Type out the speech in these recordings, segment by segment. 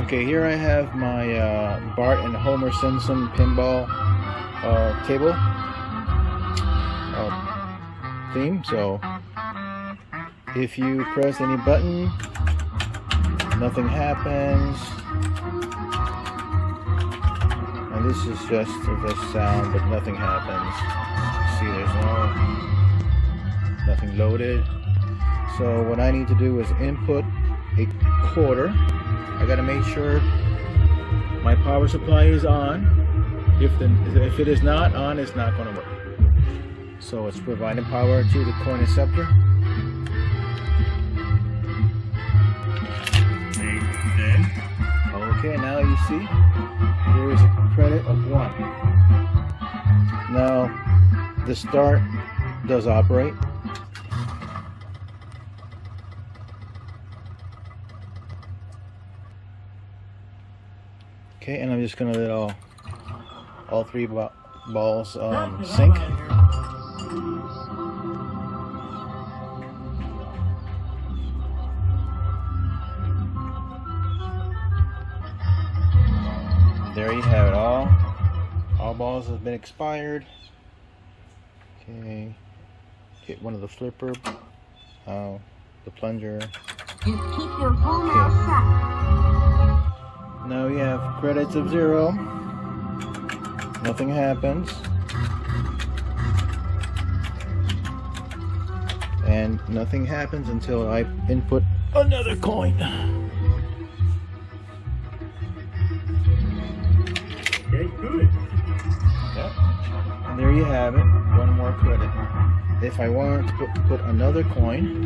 Okay, here I have my Bart and Homer Simpson pinball table theme. So if you press any button, nothing happens. And this is just the sound, but nothing happens. See, there's nothing loaded. So what I need to do is input a quarter. I gotta make sure my power supply is on. If it is not on, it's not gonna work. So it's providing power to the coin acceptor. Okay, now you see there is a credit of 1. Now the start does operate. Okay, and I'm just gonna let all 3 balls sync. There you have it. All balls have been expired. Okay, hit one of the flipper, the plunger. Just keep your whole mouth shut. Now we have credits of 0. Nothing happens. And nothing happens until I input another coin. Okay, good. Yep. And there you have it. 1 more credit. If I want to put another coin,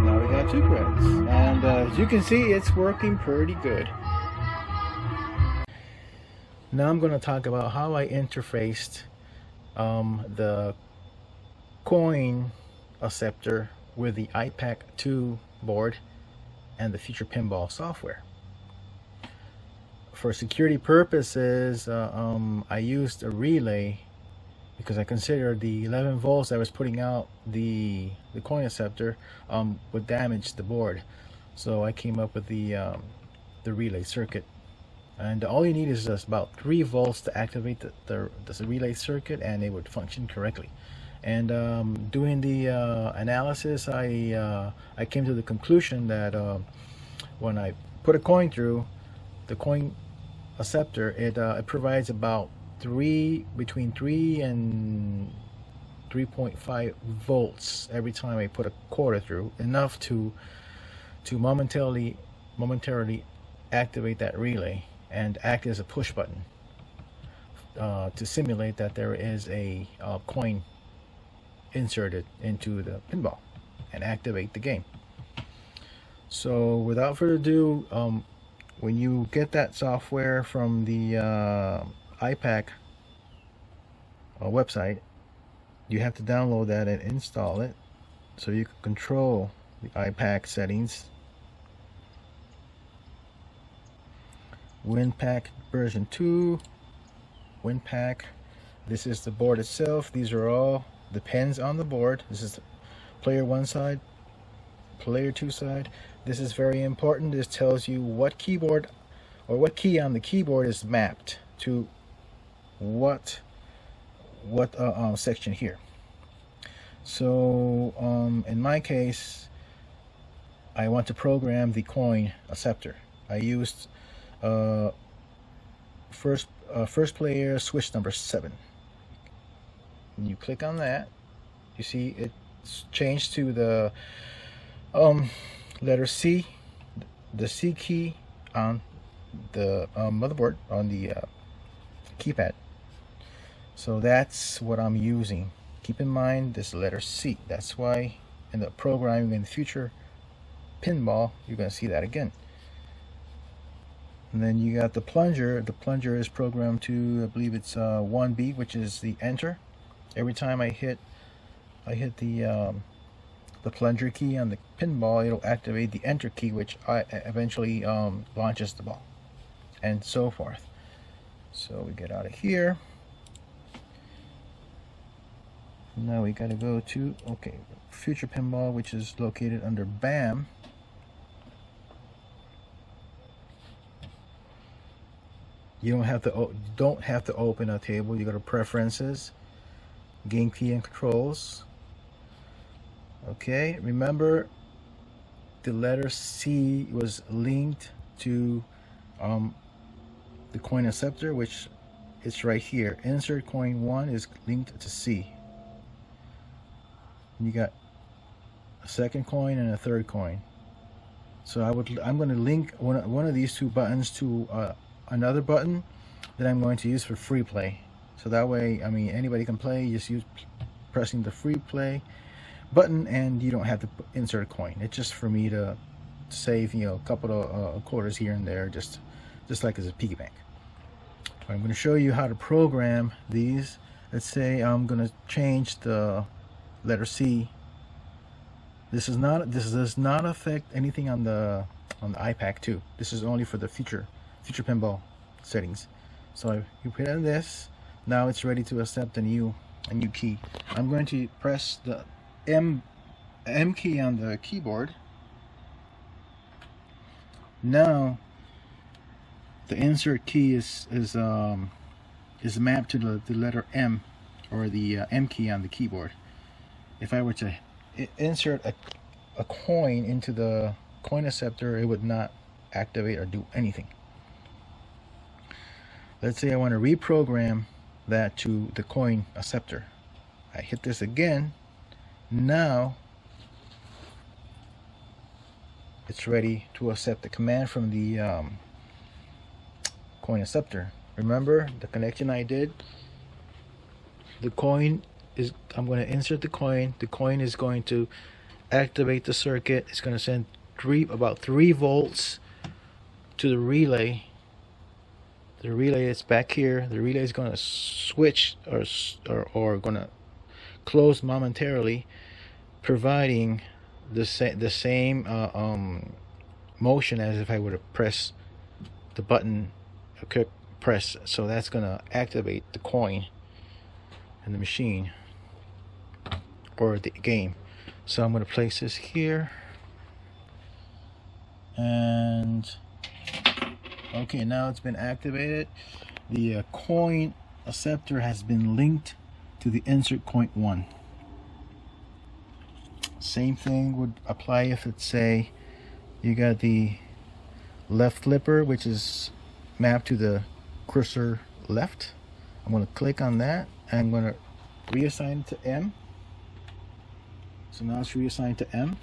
now we got 2 credits. And as you can see, it's working pretty good. Now I'm going to talk about how I interfaced the coin acceptor with the IPAC-2 board and the Future Pinball software. For security purposes, I used a relay because I considered the 11 volts I was putting out the coin acceptor would damage the board. So I came up with the relay circuit. And all you need is just about 3 volts to activate the relay circuit, and it would function correctly. And doing the analysis, I came to the conclusion that when I put a coin through the coin acceptor, it provides about between 3 and 3.5 volts every time I put a quarter through, enough to momentarily activate that relay and act as a push button to simulate that there is a coin inserted into the pinball and activate the game. So without further ado, when you get that software from the IPAC website, you have to download that and install it so you can control the IPAC settings. WinPack version 2, WinPack. This is the board itself. These are all the pins on the board. This is player 1 side, player 2 side. This is very important. This tells you what keyboard or what key on the keyboard is mapped to what section here. So in my case, I want to program the coin acceptor. I used first player switch number 7. When you click on that, you see it's changed to the letter C, the C key on the motherboard, on the keypad. So that's what I'm using. Keep in mind this letter C. That's why in the programming in the Future Pinball, you're going to see that again. And then you got the plunger. The plunger is programmed to, I believe it's 1B, which is the enter. Every time I hit the plunger key on the pinball, it'll activate the enter key, which eventually launches the ball, and so forth. So we get out of here. Now we got to go to Future Pinball, which is located under BAM. You don't have to open a table. You go to preferences, game key and controls. Okay, remember the letter C was linked to the coin acceptor, which it's right here. Insert coin 1 is linked to C. You got a second coin and a third coin. So I'm going to link one of these two buttons to another button that I'm going to use for free play. So that way, I mean, anybody can play. You just use pressing the free play button, and you don't have to insert a coin. It's just for me to save, you know, a couple of quarters here and there, just like as a piggy bank. I'm going to show you how to program these. Let's say I'm going to change the letter C. This does not affect anything on the IPAC-2. This is only for the future pinball settings. So you put in this. Now it's ready to accept a new key. I'm going to press the M key on the keyboard. Now the insert key is mapped to the letter M, or the M key on the keyboard. If I were to insert a coin into the coin acceptor, it would not activate or do anything. Let's say I want to reprogram that to the coin acceptor. I hit this again. Now it's ready to accept the command from the coin acceptor. Remember the connection I did? The coin is, I'm going to insert the coin. The coin is going to activate the circuit. It's going to send about 3 volts to the relay. The relay is back here. The relay is going to switch or going to close momentarily, providing the same motion as if I were to press the button, a quick press. So that's going to activate the coin in the machine or the game. So I'm going to place this here, and okay, now it's been activated. The coin acceptor has been linked to the insert coin 1. Same thing would apply if it's, say, you got the left flipper, which is mapped to the cursor left. I'm going to click on that, and I'm going to reassign it to M. So now it's reassigned to M.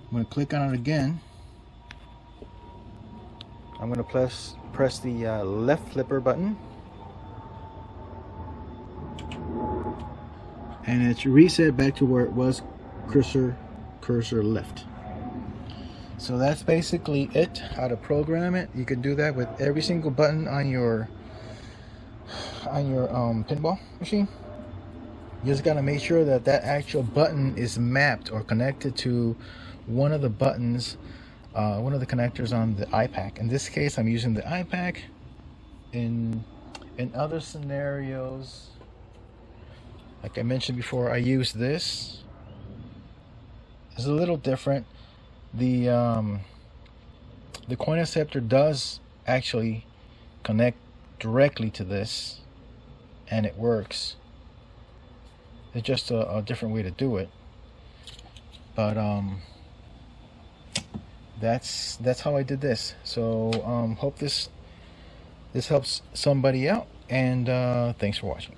I'm going to click on it again. I'm going to press the left flipper button, and it's reset back to where it was, cursor left. So that's basically it, how to program it. You can do that with every single button on your pinball machine. You just got to make sure that that actual button is mapped or connected to one of the buttons, one of the connectors on the IPAC. In this case, I'm using the IPAC. In other scenarios, like I mentioned before, I use this. It's a little different. The coin acceptor does actually connect directly to this, and it works. It's just a different way to do it. But that's how I did this. So hope this helps somebody out, and thanks for watching.